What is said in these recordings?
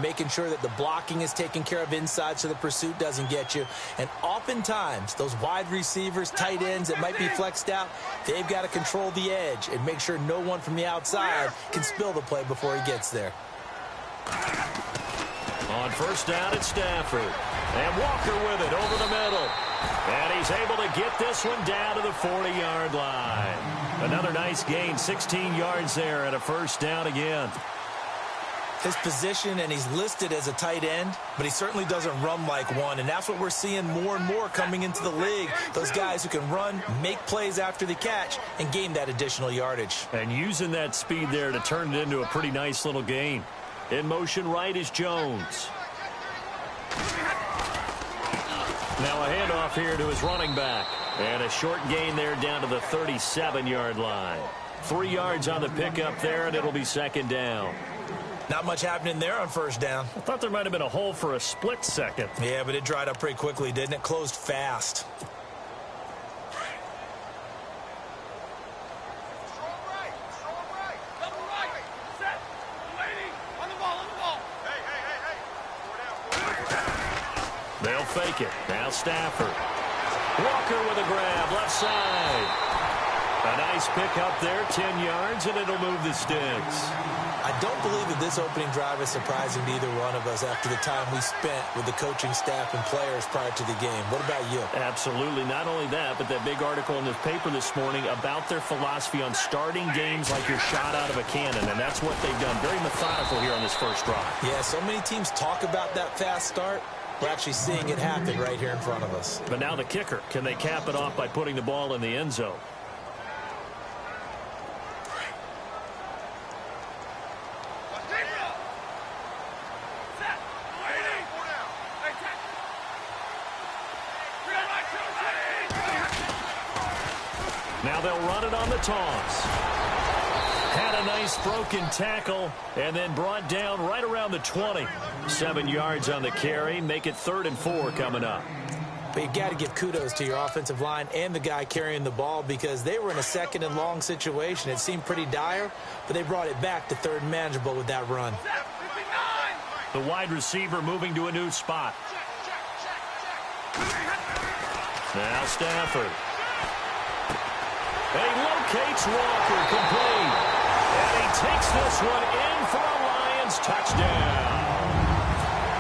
making sure that the blocking is taken care of inside so the pursuit doesn't get you. And oftentimes, those wide receivers, tight ends that might be flexed out, they've got to control the edge and make sure no one from the outside can spill the play before he gets there. On first down, it's Stafford. And Walker with it over the middle. And he's able to get this one down to the 40-yard line. Another nice gain, 16 yards there, and a first down again. His position, and he's listed as a tight end, but he certainly doesn't run like one, and that's what we're seeing more and more coming into the league. Those guys who can run, make plays after the catch, and gain that additional yardage. And using that speed there to turn it into a pretty nice little gain. In motion right is Jones. Now a handoff here to his running back. And a short gain there down to the 37-yard line. 3 yards on the pickup there, and it'll be second down. Not much happening there on first down. I thought there might have been a hole for a split second. Yeah, but it dried up pretty quickly, didn't it? Closed fast. They'll fake it. Now Stafford. Walker with a grab, left side. A nice pick up there, 10 yards, and it'll move the sticks. I don't believe that this opening drive is surprising to either one of us after the time we spent with the coaching staff and players prior to the game. What about you? Absolutely. Not only that, but that big article in the paper this morning about their philosophy on starting games like you're shot out of a cannon, and that's what they've done. Very methodical here on this first drive. Yeah, so many teams talk about that fast start. We're actually seeing it happen right here in front of us. But now the kicker. Can they cap it off by putting the ball in the end zone? Now they'll run it on the toss. Had a nice broken tackle and then brought down right around the 20. 7 yards on the carry. Make it 3rd and 4 coming up. But you got to give kudos to your offensive line and the guy carrying the ball because they were in a 2nd and long situation. It seemed pretty dire, but they brought it back to 3rd and manageable with that run. The wide receiver moving to a new spot. Now Stafford. He locates Walker complete. And he takes this one in for a Lions touchdown.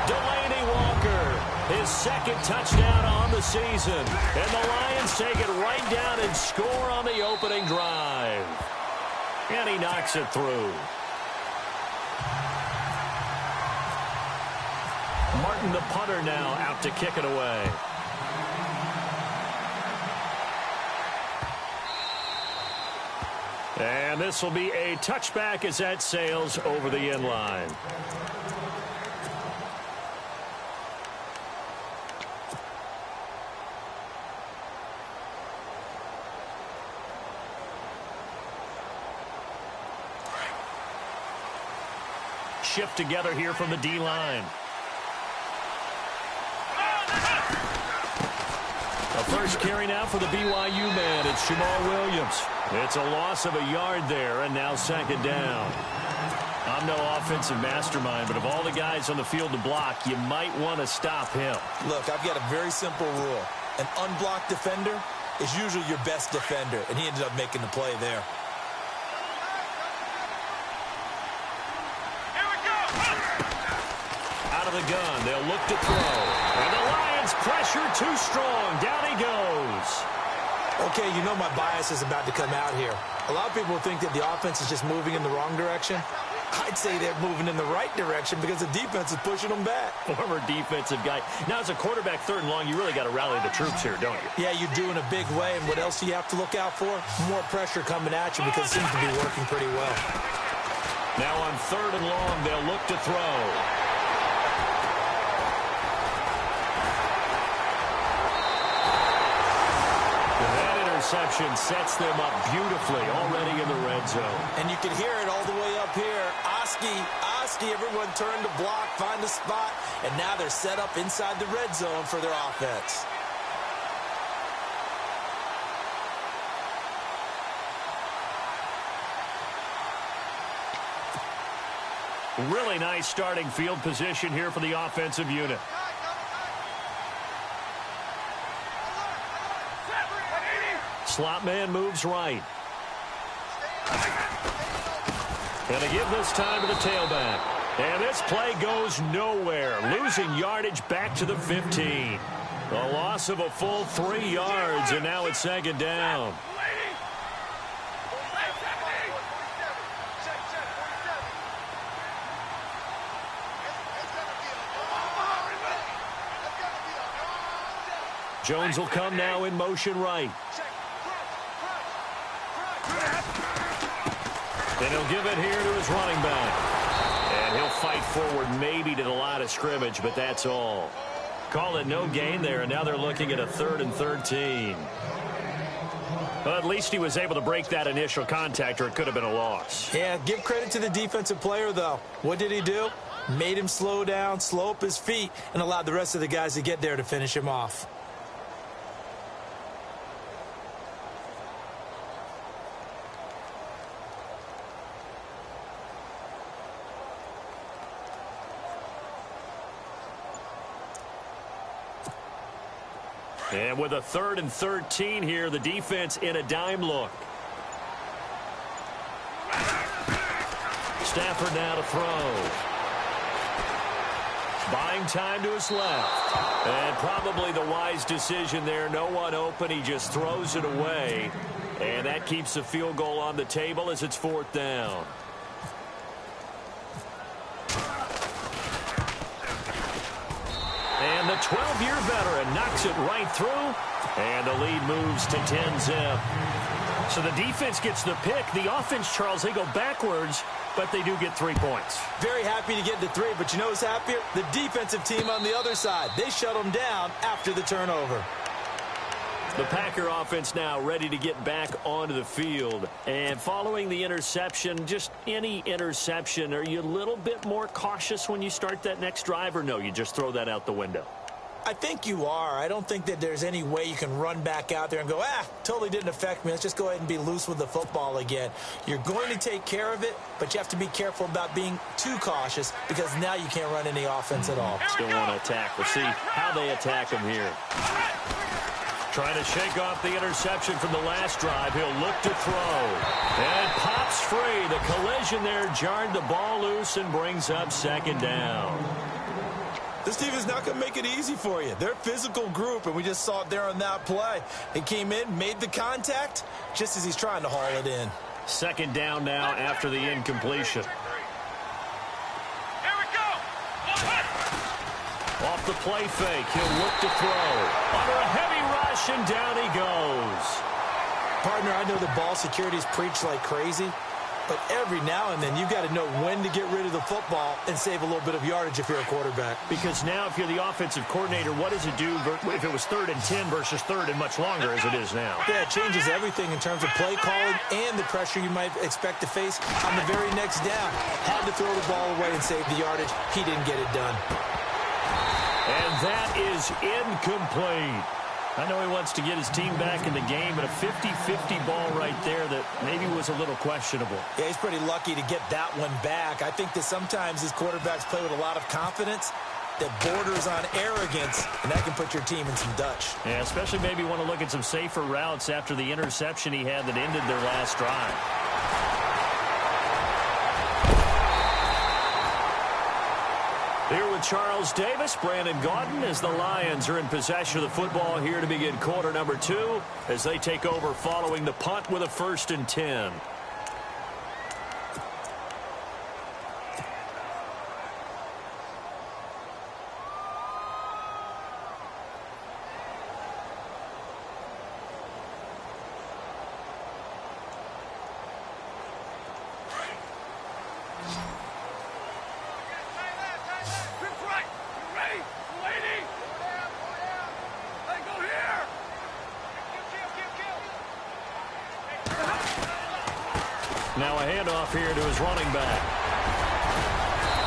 Delaney Walker, his 2nd touchdown on the season. And the Lions take it right down and score on the opening drive. And he knocks it through. Martin, the punter, now out to kick it away. And this will be a touchback as that sails over the end line. Shift together here from the D-line. A first carry now for the BYU man. It's Jamal Williams. It's a loss of a yard there, and now 2nd down. I'm no offensive mastermind, but of all the guys on the field to block, you might want to stop him. Look, I've got a very simple rule. An unblocked defender is usually your best defender, and he ended up making the play there. Out of the gun, they'll look to throw. And the Lions pressure too strong. Down he goes. Okay, you know my bias is about to come out here. A lot of people think that the offense is just moving in the wrong direction. I'd say they're moving in the right direction because the defense is pushing them back. Former defensive guy. Now, as a quarterback 3rd and long, you really got to rally the troops here, don't you? Yeah, you do in a big way. And what else do you have to look out for? More pressure coming at you because it seems to be working pretty well. Now on 3rd and long, they'll look to throw. Interception sets them up beautifully already in the red zone. And you can hear it all the way up here. Oski, everyone turned to block, find a spot, and now they're set up inside the red zone for their offense. Really nice starting field position here for the offensive unit. Slot man moves right. And they give this time to the tailback. And this play goes nowhere, losing yardage back to the 15. A loss of a full 3 yards, and now it's second down. Jones will come now in motion right. And he'll give it here to his running back. And he'll fight forward maybe to the line of scrimmage, but that's all. Call it no gain there, and now they're looking at a 3rd and 13. Well, at least he was able to break that initial contact, or it could have been a loss. Yeah, give credit to the defensive player, though. What did he do? Made him slow down, slow up his feet, and allowed the rest of the guys to get there to finish him off. And with a 3rd and 13 here, the defense in a dime look. Stafford now to throw. Buying time to his left. And probably the wise decision there. No one open. He just throws it away. And that keeps the field goal on the table as it's 4th down. And the 12-year veteran knocks it right through. And the lead moves to 10-zip. So the defense gets the pick. The offense, Charles, they go backwards, but they do get 3 points. Very happy to get the 3, but you know who's happier? The defensive team on the other side. They shut them down after the turnover. The Packer offense now ready to get back onto the field. And following the interception, just any interception, are you a little bit more cautious when you start that next drive, or no, you just throw that out the window? I think you are. I don't think that there's any way you can run back out there and go, totally didn't affect me. Let's just go ahead and be loose with the football again. You're going to take care of it, but you have to be careful about being too cautious because now you can't run any offense at all. Still want to attack. We'll see how they attack him here. Trying to shake off the interception from the last drive. He'll look to throw. And pops free. The collision there jarred the ball loose and brings up second down. This team is not going to make it easy for you. They're a physical group, and we just saw it there on that play. He came in, made the contact, just as he's trying to haul it in. Second down now after the incompletion. Here we go. Off the play fake, he'll look to throw. Under a heavy rush, and down he goes. Partner, I know the ball security is preached like crazy, but every now and then you've got to know when to get rid of the football and save a little bit of yardage if you're a quarterback. Because now if you're the offensive coordinator, what does it do if it was 3rd and 10 versus 3rd and much longer as it is now? Yeah, it changes everything in terms of play calling and the pressure you might expect to face on the very next down. Had to throw the ball away and save the yardage. He didn't get it done. And that is incomplete. I know he wants to get his team back in the game, but a 50-50 ball right there that maybe was a little questionable. Yeah, he's pretty lucky to get that one back. I think that sometimes these quarterbacks play with a lot of confidence that borders on arrogance, and that can put your team in some Dutch. Yeah, especially maybe want to look at some safer routes after the interception he had that ended their last drive. Here with Charles Davis, Brandon Gaudin, as the Lions are in possession of the football here to begin quarter number 2 as they take over following the punt with a 1st and 10. Now a handoff here to his running back.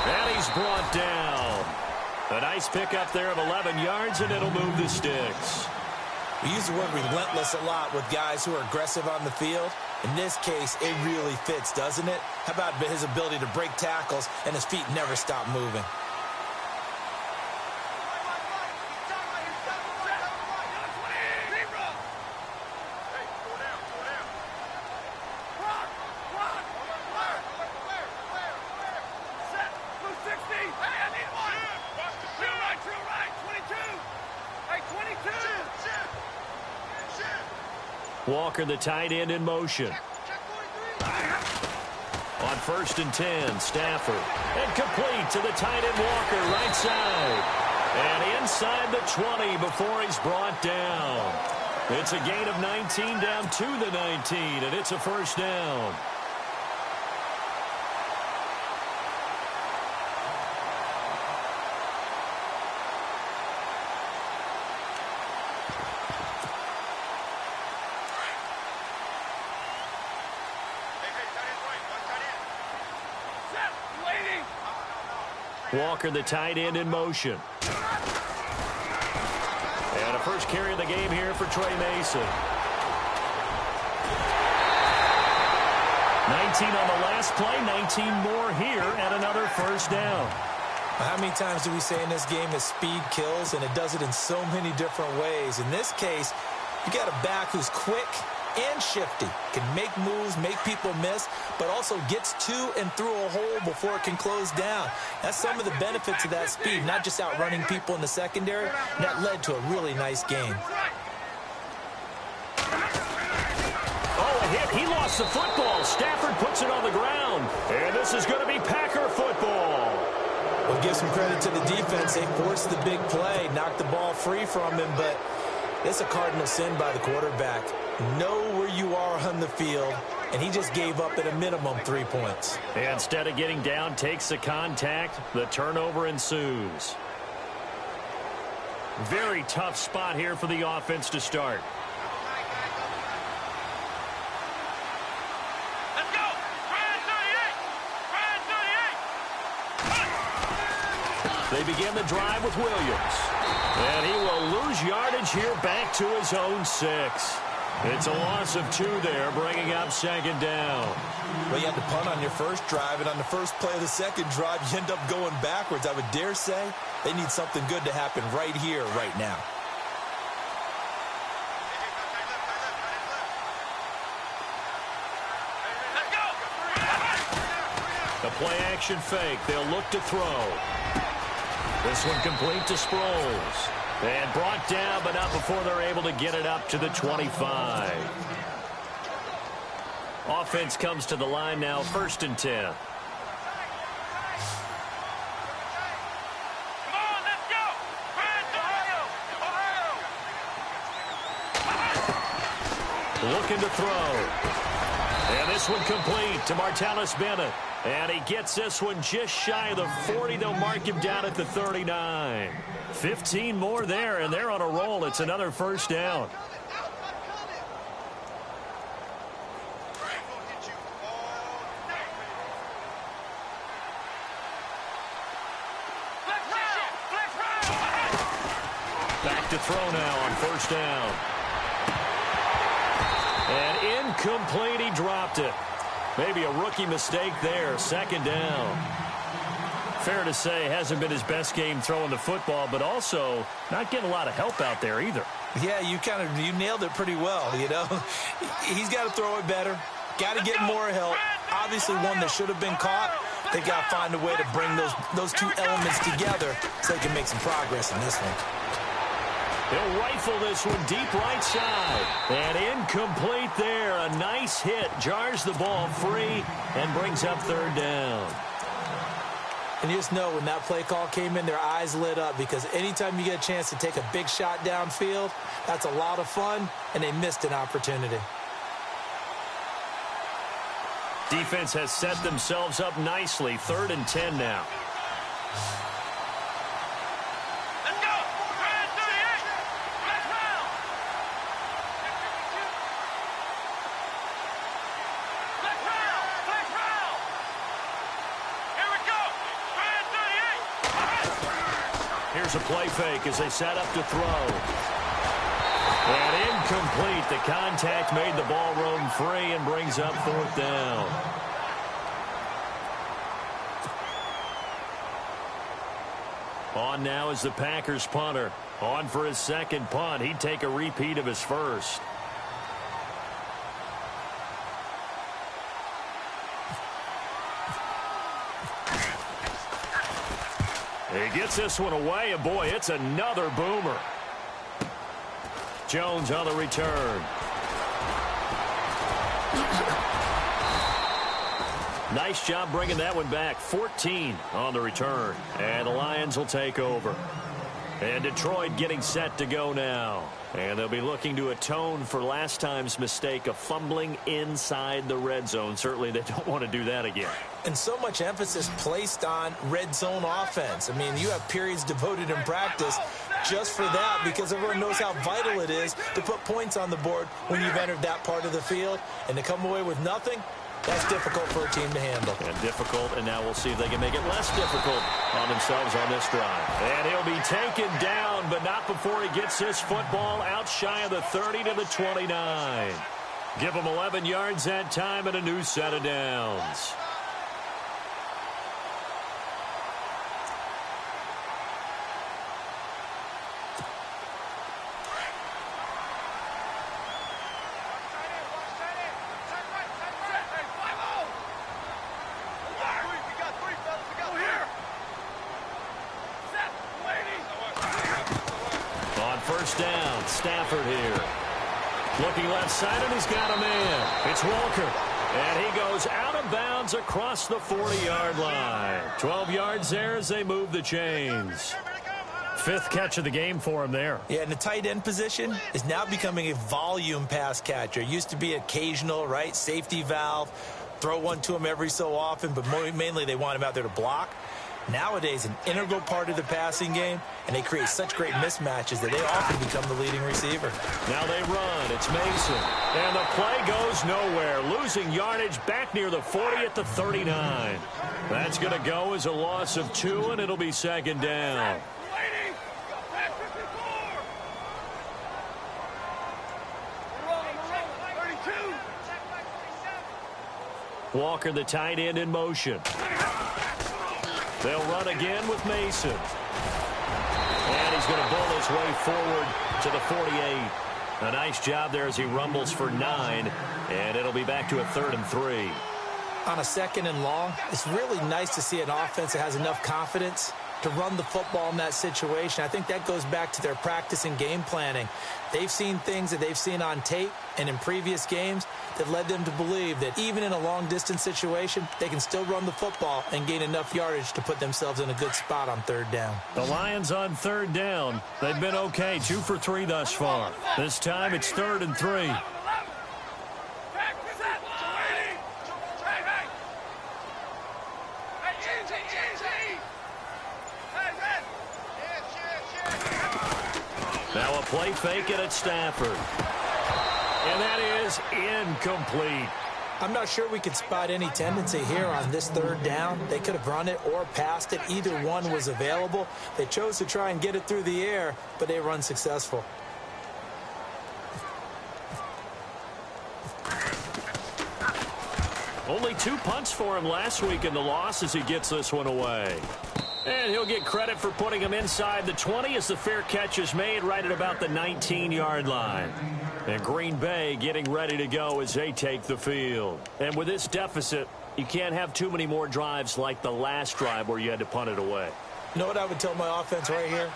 And he's brought down. A nice pickup there of 11 yards, and it'll move the sticks. We use the word relentless a lot with guys who are aggressive on the field. In this case, it really fits, doesn't it? How about his ability to break tackles and his feet never stop moving? Walker, the tight end, in motion. On 1st and 10, Stafford. And complete to the tight end, Walker, right side. And inside the 20 before he's brought down. It's a gain of 19 down to the 19, and it's a first down. Walker, the tight end, in motion. And a first carry of the game here for Trey Mason. 19 on the last play, 19 more here, and another first down. How many times do we say in this game that speed kills, and it does it in so many different ways? In this case, you got a back who's quick and shifty, can make moves, make people miss, but also gets to and through a hole before it can close down. That's some of the benefits of that speed, not just outrunning people in the secondary. And that led to a really nice game. Oh, a hit. He lost the football. Stafford puts it on the ground. And this is going to be Packer football. Well, give some credit to the defense. They forced the big play, knocked the ball free from him, but it's a cardinal sin by the quarterback. Know where you are on the field, and he just gave up at a minimum 3 points. Instead of getting down, takes the contact. The turnover ensues. Very tough spot here for the offense to start. Let's go! Ryan 38! Ryan 38! They begin the drive with Williams. And he will lose yardage here back to his own 6. It's a loss of 2 there, bringing up second down. Well, you had to punt on your first drive, and on the first play of the second drive, you end up going backwards. I would dare say they need something good to happen right here, right now. The play-action fake. They'll look to throw. This one complete to Sproles. And brought down, but not before they're able to get it up to the 25. Offense comes to the line now, 1st and 10. Come on, let's go! Ohio! Looking to throw. And this one complete to Martellus Bennett. And he gets this one just shy of the 40. They'll mark him down at the 39. 15 more there, and they're on a roll. It's another first down. Back to throw now on first down. And incomplete. He dropped it. Maybe a rookie mistake there. Second down. Fair to say, hasn't been his best game throwing the football, but also not getting a lot of help out there either. Yeah, you nailed it pretty well, you know. He's got to throw it better. Got to get more help. Obviously one that should have been caught. They got to find a way to bring those two elements together so they can make some progress in this one. He'll rifle this one deep right side. And incomplete there. A nice hit. Jars the ball free and brings up third down. And you just know when that play call came in, their eyes lit up, because anytime you get a chance to take a big shot downfield, that's a lot of fun, and they missed an opportunity. Defense has set themselves up nicely. 3rd and 10 now. Let's go! Ryan 38! Let's round! Let's round! Let's round! Here we go! Ryan 38! Here's a play fake as they set up to throw. And incomplete. The contact made the ball roam free and brings up 4th down. On now is the Packers punter. On for his second punt. He'd take a repeat of his first. He gets this one away, and boy, it's another boomer. Jones on the return. Nice job bringing that one back. 14 on the return. And the Lions will take over. And Detroit getting set to go now. And they'll be looking to atone for last time's mistake of fumbling inside the red zone. Certainly they don't want to do that again. And so much emphasis placed on red zone offense. I mean, you have periods devoted in practice just for that, because everyone knows how vital it is to put points on the board when you've entered that part of the field. And to come away with nothing, that's difficult for a team to handle. And difficult, and now we'll see if they can make it less difficult on themselves on this drive. And he'll be taken down, but not before he gets this football out shy of the 30 to the 29. Give him 11 yards that time and a new set of downs. Down, Stafford here. Looking left side, and he's got a man. It's Walker. And he goes out of bounds across the 40-yard line. 12 yards there as they move the chains. 5th catch of the game for him there. Yeah, and the tight end position is now becoming a volume pass catcher. It used to be occasional, right? Safety valve. Throw one to him every so often, but mainly they want him out there to block. Nowadays, an integral part of the passing game, and they create such great mismatches that they often become the leading receiver. Now they run. It's Mason. And the play goes nowhere. Losing yardage back near the 40 at the 39. That's going to go as a loss of 2, and it'll be 2nd down. Walker, the tight end, in motion. They'll run again with Mason. And he's going to bull his way forward to the 48. A nice job there as he rumbles for 9. And it'll be back to a 3rd and 3. On a 2nd and long, it's really nice to see an offense that has enough confidence to run the football in that situation. I think that goes back to their practice and game planning. They've seen things that they've seen on tape and in previous games that led them to believe that even in a long-distance situation, they can still run the football and gain enough yardage to put themselves in a good spot on 3rd down. The Lions on 3rd down. They've been okay, 2 for 3 thus far. This time it's 3rd and 3. Now a play fake it at Stafford. And that is incomplete. I'm not sure we could spot any tendency here on this 3rd down. They could have run it or passed it. Either one was available. They chose to try and get it through the air, but they run successful. Only 2 punts for him last week in the loss as he gets this one away. And he'll get credit for putting him inside the 20 as the fair catch is made right at about the 19-yard line. And Green Bay getting ready to go as they take the field. And with this deficit, you can't have too many more drives like the last drive where you had to punt it away. You know what I would tell my offense right here?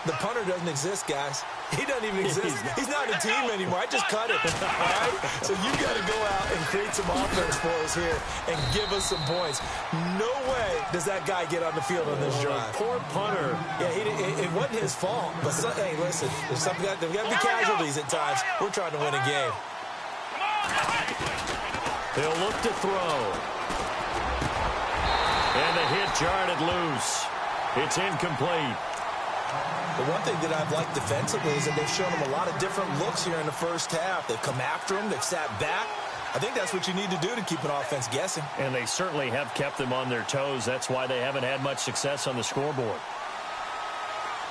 The punter doesn't exist, guys. He doesn't even exist. He's not a team anymore. I just cut it. All right? So you got to go out and create some offense for us here and give us some points. No way does that guy get on the field on this drive. Poor punter. Yeah, it wasn't his fault. But hey, listen, there's got to be casualties at times. We're trying to win a game. They'll look to throw. And the hit jarred it loose. It's incomplete. The one thing that I've liked defensively is that they've shown them a lot of different looks here in the first half. They've come after them. They've sat back. I think that's what you need to do to keep an offense guessing. And they certainly have kept them on their toes. That's why they haven't had much success on the scoreboard.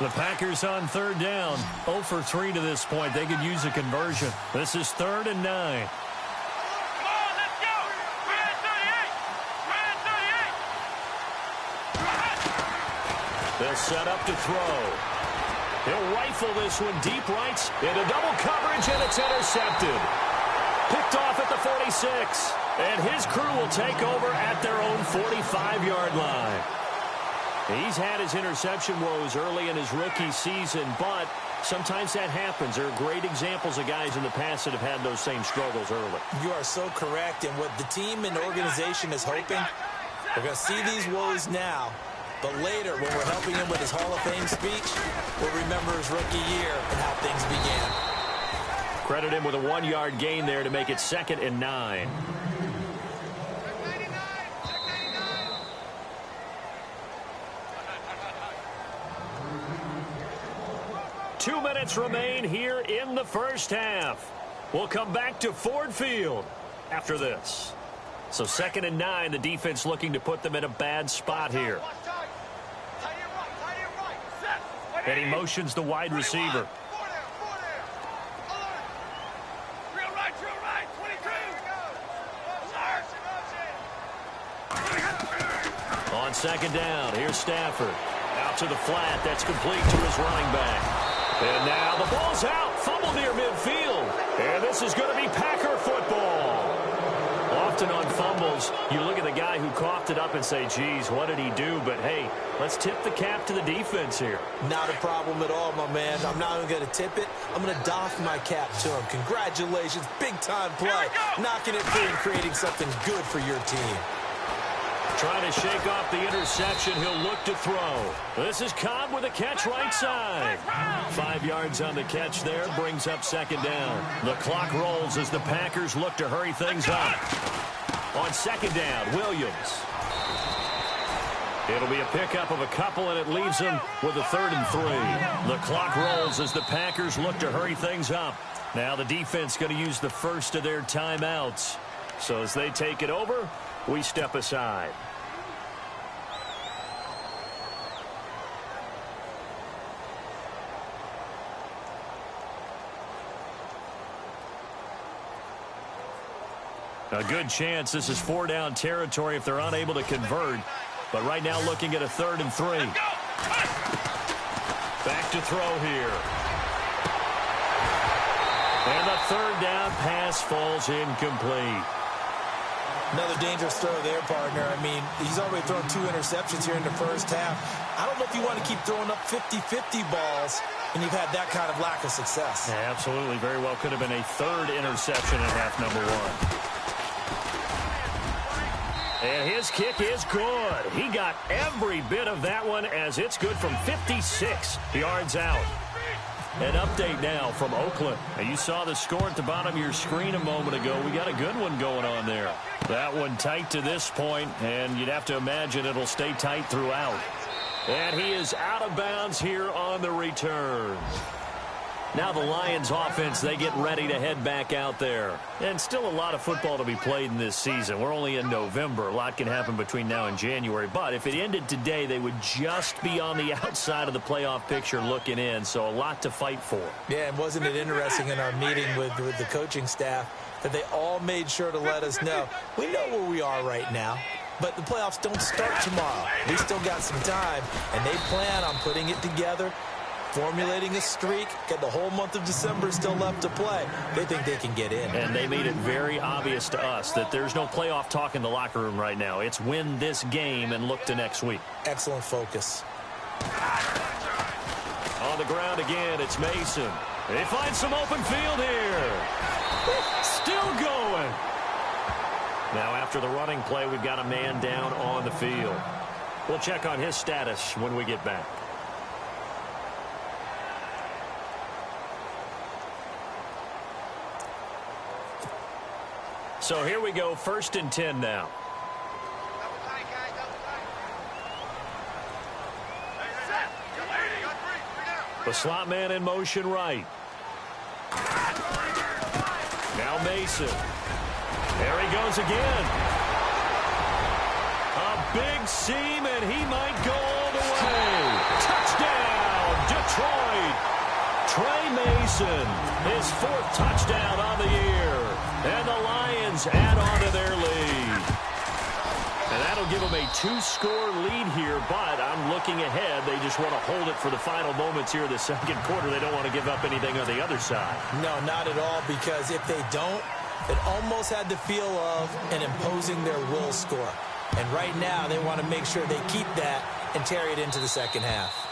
The Packers on third down. 0 for 3 to this point. They could use a conversion. This is 3rd and 9. Come on, let's go. We're at 38. They'll set up to throw. He'll rifle this one deep right into double coverage, and it's intercepted. Picked off at the 46. And his crew will take over at their own 45-yard line. He's had his interception woes early in his rookie season, but sometimes that happens. There are great examples of guys in the past that have had those same struggles early. You are so correct, and what the team and organization is hoping, we're going to see these woes now, but later when we're helping him with his Hall of Fame speech, we'll remember his rookie year and how things began. Credit him with a 1-yard gain there to make it 2nd and 9. 2 minutes remain here in the first half. We'll come back to Ford Field after this. So 2nd and 9, the defense looking to put them in a bad spot here. And he motions the wide receiver. On 2nd down, here's Stafford. Out to the flat, that's complete to his running back. And now the ball's out, fumble near midfield. And this is going to be Packer football. Often on fumbles, you look at the guy who coughed it up and say, geez, what did he do? But, hey, let's tip the cap to the defense here. Not a problem at all, my man. I'm not even going to tip it. I'm going to doff my cap to him. Congratulations, big-time play. Knocking it free and creating something good for your team. Trying to shake off the interception. He'll look to throw. This is Cobb with a catch right side. 5 yards on the catch there. Brings up 2nd down. The clock rolls as the Packers look to hurry things up. On 2nd down, Williams. It'll be a pickup of a couple, and it leaves them with a 3rd and 3. The clock rolls as the Packers look to hurry things up. Now the defense going to use the first of their timeouts. So as they take it over, we step aside. A good chance this is 4-down territory if they're unable to convert. But right now looking at a 3rd and 3. Back to throw here. And the 3rd down pass falls incomplete. Another dangerous throw there, partner. I mean, he's already thrown 2 interceptions here in the first half. I don't know if you want to keep throwing up 50-50 balls when you've had that kind of lack of success. Yeah, absolutely. Very well could have been a 3rd interception in half number 1. And his kick is good. He got every bit of that one as it's good from 56 yards out. An update now from Oakland. Now, you saw the score at the bottom of your screen a moment ago. We got a good one going on there. That one tight to this point, and you'd have to imagine it'll stay tight throughout. And he is out of bounds here on the return. Now the Lions offense, they get ready to head back out there. And still a lot of football to be played in this season. We're only in November. A lot can happen between now and January. But if it ended today, they would just be on the outside of the playoff picture looking in. So a lot to fight for. Yeah, and wasn't it interesting in our meeting with the coaching staff that they all made sure to let us know, we know where we are right now. But the playoffs don't start tomorrow. We still got some time, and they plan on putting it together, formulating a streak, got the whole month of December still left to play. They think they can get in. And they made it very obvious to us that there's no playoff talk in the locker room right now. It's win this game and look to next week. Excellent focus. On the ground again, it's Mason. They find some open field here. Still going. Now after the running play, we've got a man down on the field. We'll check on his status when we get back. So here we go, 1st and 10 now. The slot man in motion right. Now Mason. There he goes again. A big seam, and he might go all the way. Touchdown, Trey Mason, his 4th touchdown on the year. And the Lions add on to their lead. And that'll give them a 2-score lead here, but I'm looking ahead. They just want to hold it for the final moments here in the second quarter. They don't want to give up anything on the other side. No, not at all, because if they don't, it almost had the feel of an imposing their will score. And right now, they want to make sure they keep that and carry it into the second half.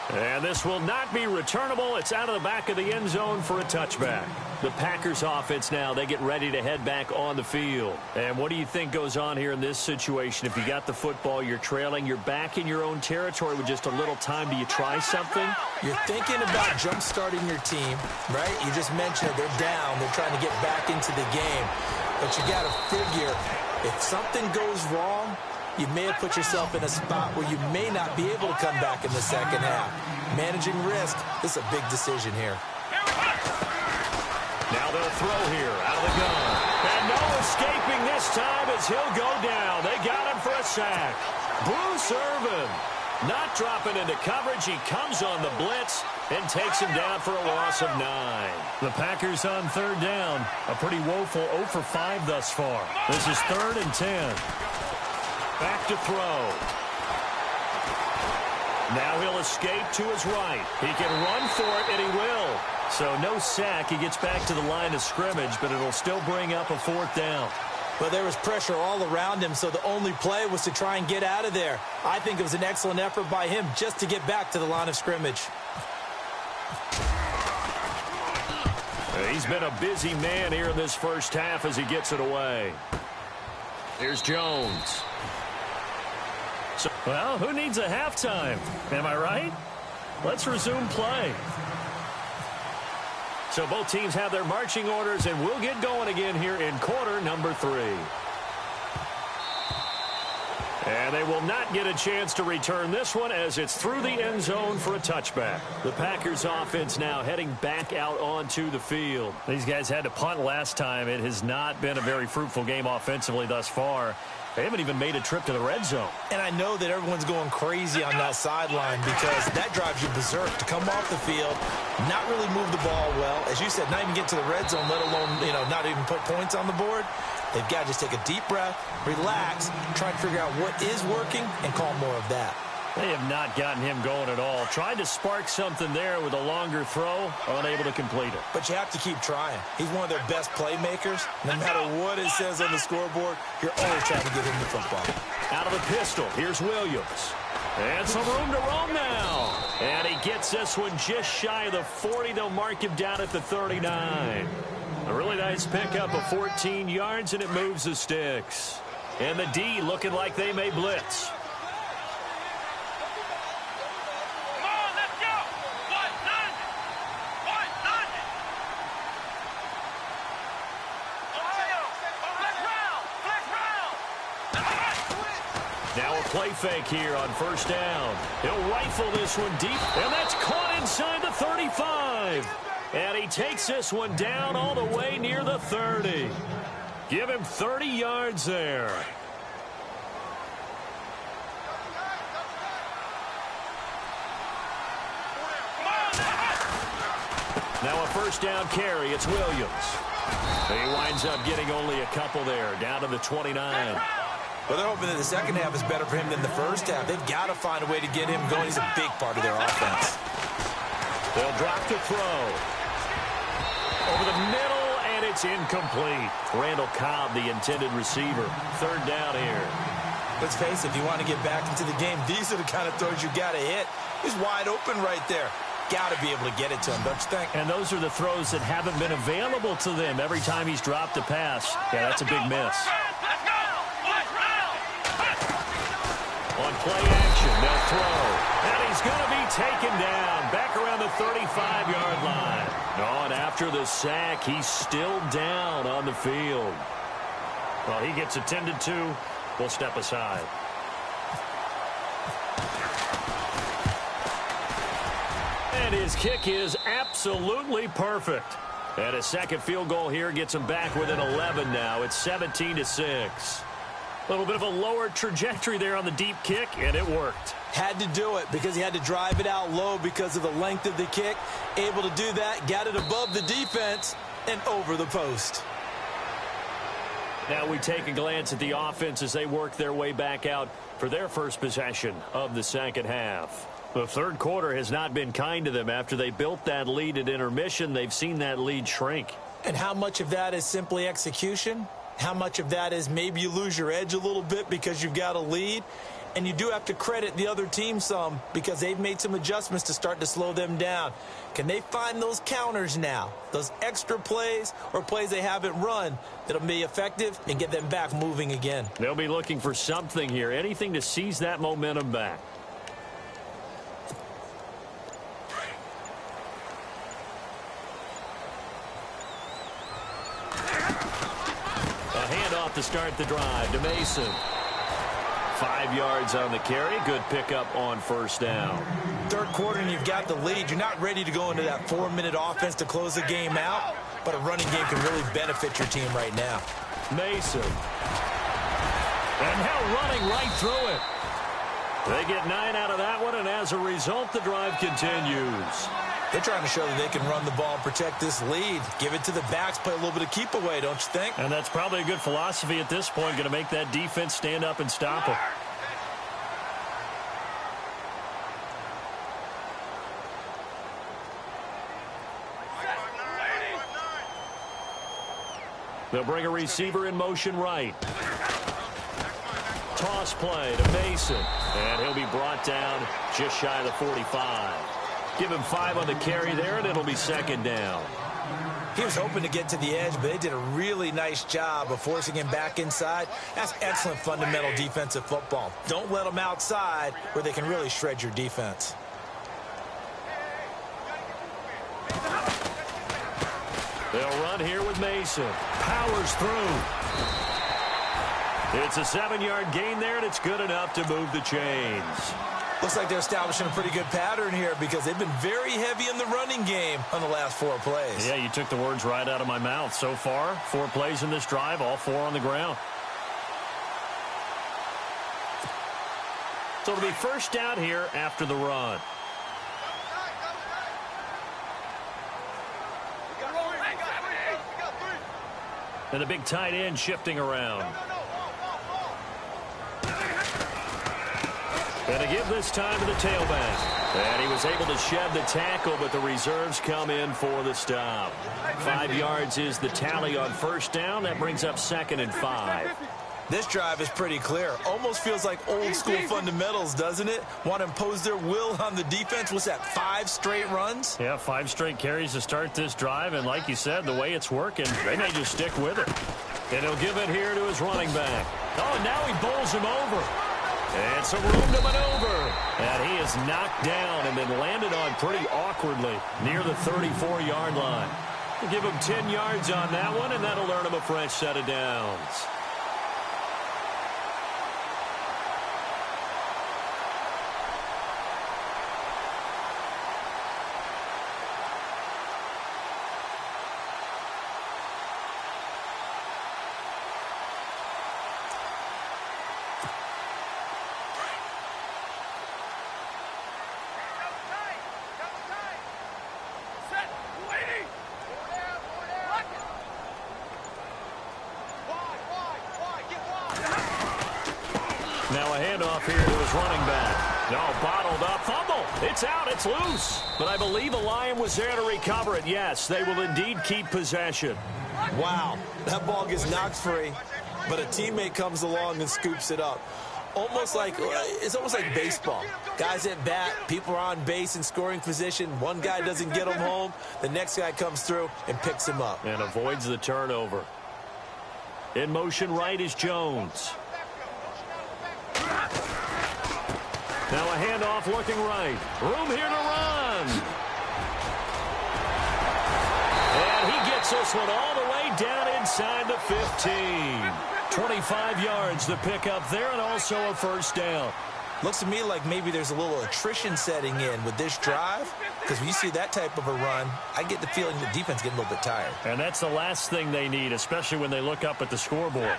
And this will not be returnable. It's out of the back of the end zone for a touchback. The Packers offense now, they get ready to head back on the field. And what do you think goes on here in this situation? If you got the football, you're trailing, you're back in your own territory with just a little time. Do you try something? You're thinking about jump-starting your team, right? You just mentioned it. They're down. They're trying to get back into the game. But you got to figure, if something goes wrong, you may have put yourself in a spot where you may not be able to come back in the second half. Managing risk, this is a big decision here. Now they'll throw here out of the gun. And no escaping this time as he'll go down. They got him for a sack. Bruce Irvin not dropping into coverage. He comes on the blitz and takes him down for a loss of 9. The Packers on 3rd down. A pretty woeful 0 for 5 thus far. This is 3rd and 10. Back to throw. Now he'll escape to his right. He can run for it, and he will. So no sack. He gets back to the line of scrimmage, but it'll still bring up a 4th down. But there was pressure all around him, so the only play was to try and get out of there. I think it was an excellent effort by him just to get back to the line of scrimmage. He's been a busy man here in this first half as he gets it away. Here's Jones. Well, who needs a halftime? Am I right? Let's resume play. So both teams have their marching orders, and we'll get going again here in quarter number 3. And they will not get a chance to return this one as it's through the end zone for a touchback. The Packers offense now heading back out onto the field. These guys had to punt last time. It has not been a very fruitful game offensively thus far. They haven't even made a trip to the red zone. And I know that everyone's going crazy on that sideline because that drives you berserk to come off the field, not really move the ball well. As you said, not even get to the red zone, let alone, not even put points on the board. They've got to just take a deep breath, relax, try to figure out what is working, and call more of that. They have not gotten him going at all. Tried to spark something there with a longer throw, unable to complete it. But you have to keep trying. He's one of their best playmakers. No matter what it says on the scoreboard, you're always trying to get him the football. Out of the pistol, here's Williams. And some room to roam now. And he gets this one just shy of the 40. They'll mark him down at the 39. A really nice pickup of 14 yards, and it moves the sticks. And the D looking like they may blitz. Now a play fake here on first down. He'll rifle this one deep, and that's caught inside the 35. And he takes this one down all the way near the 30. Give him 30 yards there. Now a first down carry. It's Williams. He winds up getting only a couple there, down to the 29. Well, they're hoping that the second half is better for him than the first half. They've got to find a way to get him going. He's a big part of their offense. They'll drop the throw. Over the middle, and it's incomplete. Randall Cobb, the intended receiver. Third down here. Let's face it, if you want to get back into the game, these are the kind of throws you got to hit. He's wide open right there. Got to be able to get it to him, don't you think? And those are the throws that haven't been available to them every time he's dropped a pass. Yeah, that's a big miss. On play action, they'll throw. And he's going to be taken down back around the 35-yard line. Oh, and after the sack, he's still down on the field. Well, he gets attended to. We'll step aside. And his kick is absolutely perfect. And a second field goal here gets him back within 11 now. It's 17-6. A little bit of a lower trajectory there on the deep kick, and it worked. Had to do it because he had to drive it out low because of the length of the kick. Able to do that, got it above the defense and over the post. Now we take a glance at the offense as they work their way back out for their first possession of the second half. The third quarter has not been kind to them. After they built that lead at intermission, they've seen that lead shrink. And how much of that is simply execution? How much of that is maybe you lose your edge a little bit because you've got a lead? And you do have to credit the other team some because they've made some adjustments to start to slow them down. Can they find those counters now, those extra plays or plays they haven't run that'll be effective and get them back moving again? They'll be looking for something here, anything to seize that momentum back. A handoff to start the drive to Mason. 5 yards on the carry. Good pickup on first down. Third quarter and you've got the lead. You're not ready to go into that 4-minute offense to close the game out, but a running game can really benefit your team right now. Mason. And now running right through it. They get 9 out of that one, and as a result, the drive continues. They're trying to show that they can run the ball and protect this lead. Give it to the backs, play a little bit of keep away, don't you think? And that's probably a good philosophy at this point, going to make that defense stand up and stop them. They'll bring a receiver in motion right. Toss play to Mason. And he'll be brought down just shy of the 45. Give him 5 on the carry there, and it'll be second down. He was hoping to get to the edge, but they did a really nice job of forcing him back inside. That's excellent fundamental defensive football. Don't let them outside where they can really shred your defense. They'll run here with Mason. Powers through. It's a 7-yard gain there, and it's good enough to move the chains. Looks like they're establishing a pretty good pattern here because they've been very heavy in the running game on the last 4 plays. Yeah, you took the words right out of my mouth. So far, 4 plays in this drive, all 4 on the ground. So it'll be first down here after the run. And the big tight end shifting around. And to give this time to the tailback. And he was able to shed the tackle, but the reserves come in for the stop. 5 yards is the tally on first down. That brings up 2nd and 5. This drive is pretty clear. Almost feels like old school fundamentals, doesn't it? Want to impose their will on the defense. What's that, 5 straight runs? Yeah, 5 straight carries to start this drive. And like you said, the way it's working, they may just stick with it. And he'll give it here to his running back. Oh, and now he bowls him over. And some room to maneuver. And he is knocked down and then landed on pretty awkwardly near the 34-yard line. We'll give him 10 yards on that one, and that'll earn him a fresh set of downs. Now a handoff here to his running back. No, bottled up. Fumble. It's out. It's loose. But I believe a Lion was there to recover it. Yes, they will indeed keep possession. Wow. That ball gets knocked free, but a teammate comes along and scoops it up. It's almost like baseball. Guys at bat, people are on base in scoring position. One guy doesn't get him home. The next guy comes through and picks him up. And avoids the turnover. In motion right is Jones. Now a handoff looking right. Room here to run. And he gets this one all the way down inside the 15. 25 yards to pick up there, and also a first down. Looks to me like maybe there's a little attrition setting in with this drive, because when you see that type of a run, I get the feeling the defense getting a little bit tired. And that's the last thing they need, especially when they look up at the scoreboard.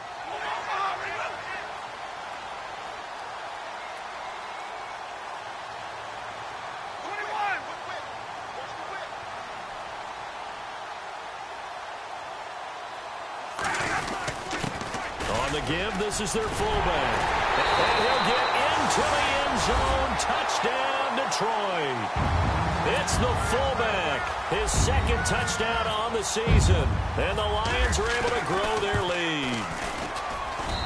the give. This is their fullback. And he'll get into the end zone. Touchdown, Detroit. It's the fullback. His second touchdown on the season. And the Lions are able to grow their lead.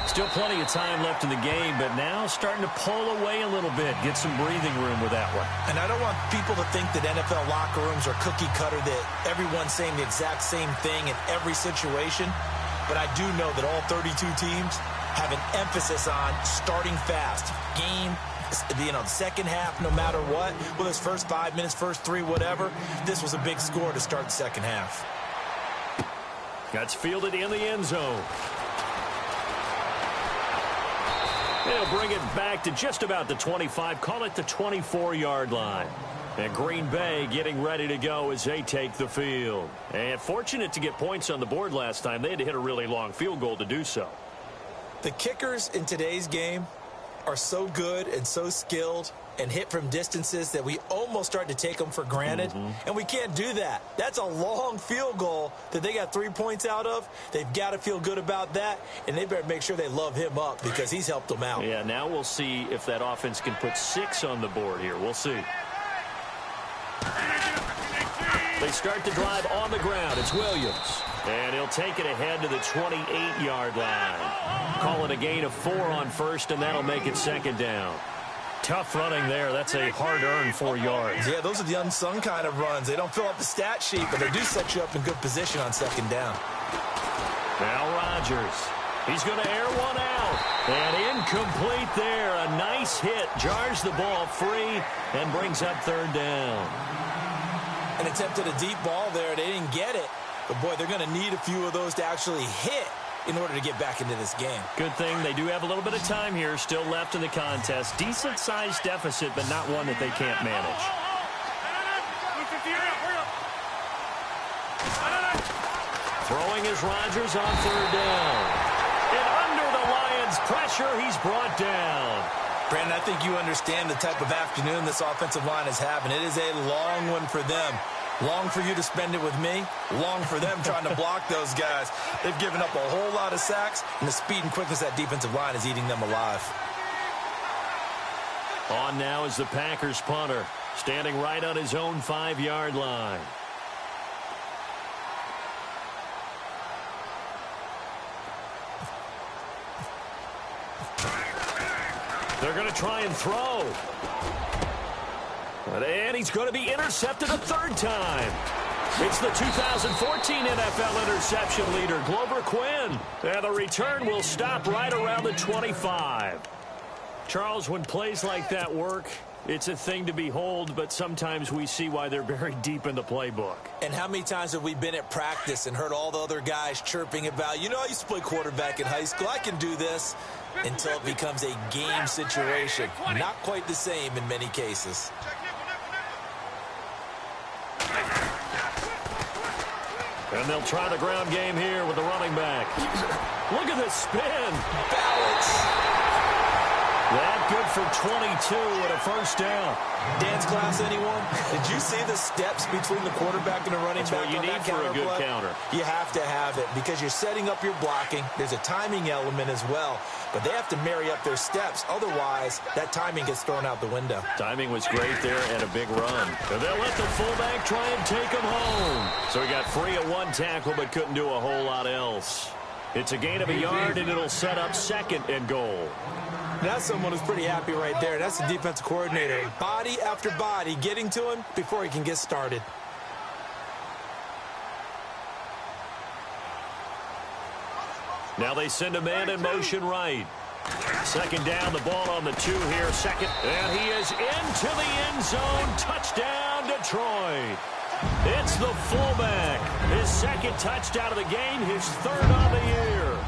Still plenty of time left in the game, but now starting to pull away a little bit. Get some breathing room with that one. And I don't want people to think that NFL locker rooms are cookie cutter, that everyone's saying the exact same thing in every situation. But I do know that all 32 teams have an emphasis on starting fast. Game, being on the second half, no matter what. Well, his first 5 minutes, first 3, whatever. This was a big score to start the second half. That's fielded in the end zone. They'll bring it back to just about the 25. Call it the 24-yard line. And Green Bay getting ready to go as they take the field. And fortunate to get points on the board last time. They had to hit a really long field goal to do so. The kickers in today's game are so good and so skilled and hit from distances that we almost start to take them for granted. And we can't do that. That's a long field goal that they got 3 points out of. They've got to feel good about that, and they better make sure they love him up because he's helped them out. Yeah, now we'll see if that offense can put 6 on the board here. We'll see. They start the drive on the ground. It's Williams. And he'll take it ahead to the 28-yard line. Call it a gain of 4 on first, and that'll make it second down. Tough running there. That's a hard-earned 4 yards. Yeah, those are the unsung kind of runs. They don't fill up the stat sheet, but they do set you up in good position on second down. Now Rodgers. He's going to air one out. And incomplete there. A nice hit. Jars the ball free and brings up third down. And attempted a deep ball there. They didn't get it. But, boy, they're going to need a few of those to actually hit in order to get back into this game. Good thing they do have a little bit of time here still left in the contest. Decent-sized deficit, but not one that they can't manage. Throwing is Rodgers on third down. And under the Lions' pressure, he's brought down. Brandon, I think you understand the type of afternoon this offensive line is having. It is a long one for them. Long for you to spend it with me. Long for them trying to block those guys. They've given up a whole lot of sacks, and the speed and quickness of that defensive line is eating them alive. On now is the Packers punter, standing right on his own 5-yard line. They're going to try and throw. And he's going to be intercepted a third time. It's the 2014 NFL interception leader, Glover Quinn. And the return will stop right around the 25. Charles, when plays like that work, it's a thing to behold, but sometimes we see why they're buried deep in the playbook. And how many times have we been at practice and heard all the other guys chirping about, you know, I used to play quarterback in high school, I can do this, until it becomes a game situation. Not quite the same in many cases. And they'll try the ground game here with the running back. Look at this spin. Balance. That good for 22 and a first down. Dance class, anyone? Did you see the steps between the quarterback and the running back? back? That's what you need for a good counter. You have to have it because you're setting up your blocking. There's a timing element as well, but they have to marry up their steps. Otherwise, that timing gets thrown out the window. Timing was great there and a big run. And they'll let the fullback try and take him home. So he got free of one tackle but couldn't do a whole lot else. It's a gain of a yard, and it'll set up second and goal. That's someone who's pretty happy right there. That's the defensive coordinator. Body after body getting to him before he can get started. Now they send a man in motion right. Second down, the ball on the 2 here. Second, and he is into the end zone. Touchdown, Detroit. It's the fullback. His second touchdown of the game, his third on the year.